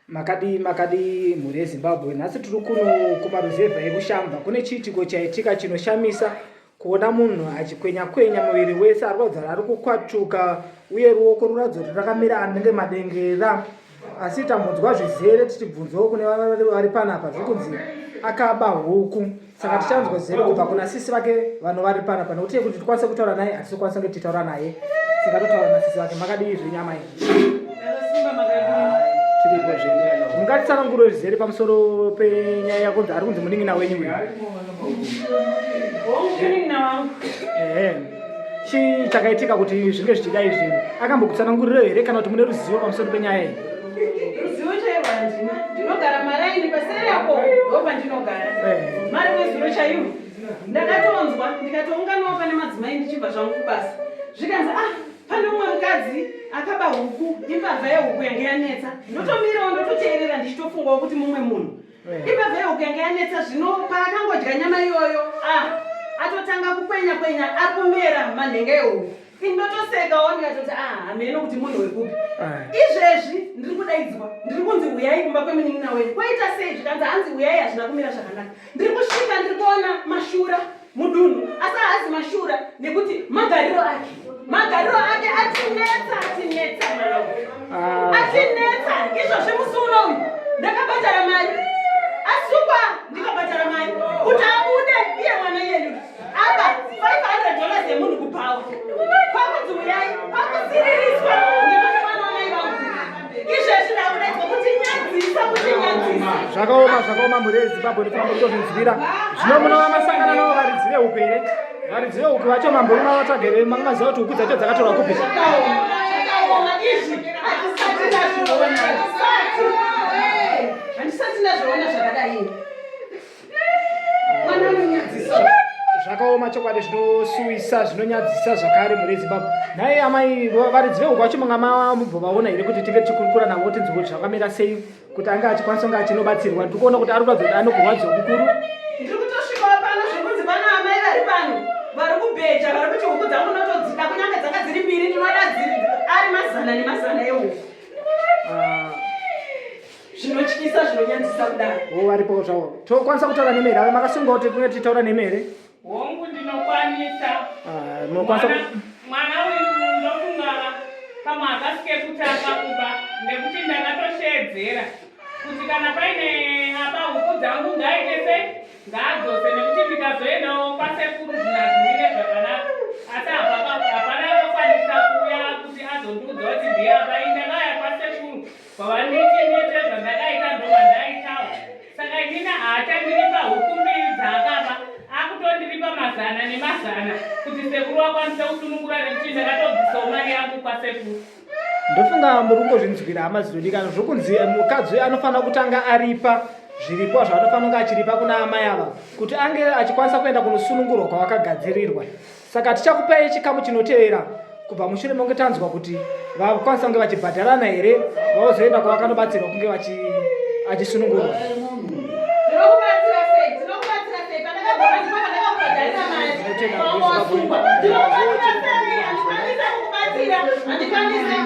Makadi mhuri yeZimbabwe nhasi tiri kuno kumaruzevha ekushamba kune chiitiko chaitika chinoshamisa kuona munhu achikwenya muviri wese ari kuratidza ari kukwatuka uye ruoko ruratidza kuti rakamira anenge madengera asi tambonzwa zvizere tichibvunzawo kune vari panapa zviri kunzi akaba huku saka tichanzwa zero kubva kuna sisi vake vanhu vari panapa nekuti kuti tikwanise kutaura naye hatisi kukwanisa kunge tichitaura naye tingatotaura nasisi vake makadii zvenyama iyi mungatitsanangurire zvizere pamusoro penyaya yakunzi ari kunzi munin'ina wenyu chii chakaitika kuti zvinge zvichidai zvinhu akambokutsanangurira here kana kuti mune ruzivo pamusoro penyaya iyi? Ruzivo chaiva handina, ndinogara maraini paseri apo ndo pandinogara mari wezuro chaivo. Ndakatonzwa ndikatounganawo pane madzimai ndichibva zvangu kubasa zvikanzi pane umwe mukadzi akaba huku imbavha yehuku yange yanetsa ndotomirawo ndototeerera ndichitofungawo kuti mumwe munhu imbavha yehuku yange yanetsa zvino paakangodya nyama iyoyo atotanga kukwenya akumera manhenga ehuku indotosekawo ndikatoti hameno kuti munhu wekupi izvezvi ndiri kudaidzwa ndiri kunzi uyai kumba kwemunin'ina wenyu koita sei zvikanzi hanzi uyai hazvina kumira zvakanaka ndiri kusvika ndiri kuona mashura mudunhu asi haazi mashura nekuti magariro ake atinetsa izvozvi musi unoyu ndakabhadhara mari asukwa ndikabhadhara mari kuti abude iye mwana yedu apa $500 emunhu kupawa kwakunzi uyai kwakusiririswa nekuti mwana wamai vangu izvezvi ndakudaidzwa kuti nyadzisa zvakaoma mhuri yeZimbabwe ndifamba kutozvinzwira zvino munova masangana navo varidzi vehuku here? Varidzi vehuku vacho mambori mavatsvagere mangaziva kuti huku dzacho dzakatorwa kupi? handisati ndazviona zvakadai mwana unonyadzisa zvakaoma chokwadi zvinosuwisa zvinonyadzisa zvakare mhuri yeZimbabwe. Nhai amai varidzi vehuku vacho manga mambobvaona here kuti tinge tichikurukura navo tinzwe kuti zvakamira sei kuti anga achikwanisa kunge achinobatsirwa? Ndiri kuona kuti ari kuratidza kuti anokurwadziwa kukuru. ndiri kutosvikawo pano zvekunzi pana amai vari pano vari kubheja vari kuti huku dzangu notodzida kunyange dzanga dziri mbiri ndinoda ari mazana nemazana ehuku zvinotyisa zvinonyadzisa kudai. Varipo zvavo tokwanisa kutaura nemere ava makasungawo kuti kunge tichitaura nemere hongu ndinokwanisa mwana uyu ndofunga pamwe akasike kutanga kuba nekuti ndakatosheedzera kuti kana paine apa huku dzangu ngaitese ngaadzose nekuti ndikazoendawo kwasekuru zvina zvimire zvakanaka asi hapana akakwanisa kuuya kuti azondiudza kuti ndiye apa indakaya kwasekuru kwavanditi ndete zvandakaita ndovandaitawo saka inini haatandiri pahuku mbiri dzaakaba akutondiripa mazana nemazana kuti sekuru akwanise kusunungura nekuti ndakatodzisawo mari yangu kwasekuru. ndofunga muri kungozvinzwira hama zinodikana zvokunzi mukadzi anofanira kutanga aripa zviripo zvaanofanira kunge achiripa kuna amai ava kuti ange achikwanisa kuenda kunosunungurwa kwavakagadzirirwa. Saka tichakupai chikamu chinotevera kubva mushure monge tanzwa kuti vakwanisa kunge vachibhadharana here vaozoenda kwavakanobatsirwa kunge achisunungurwa. Handikwanisa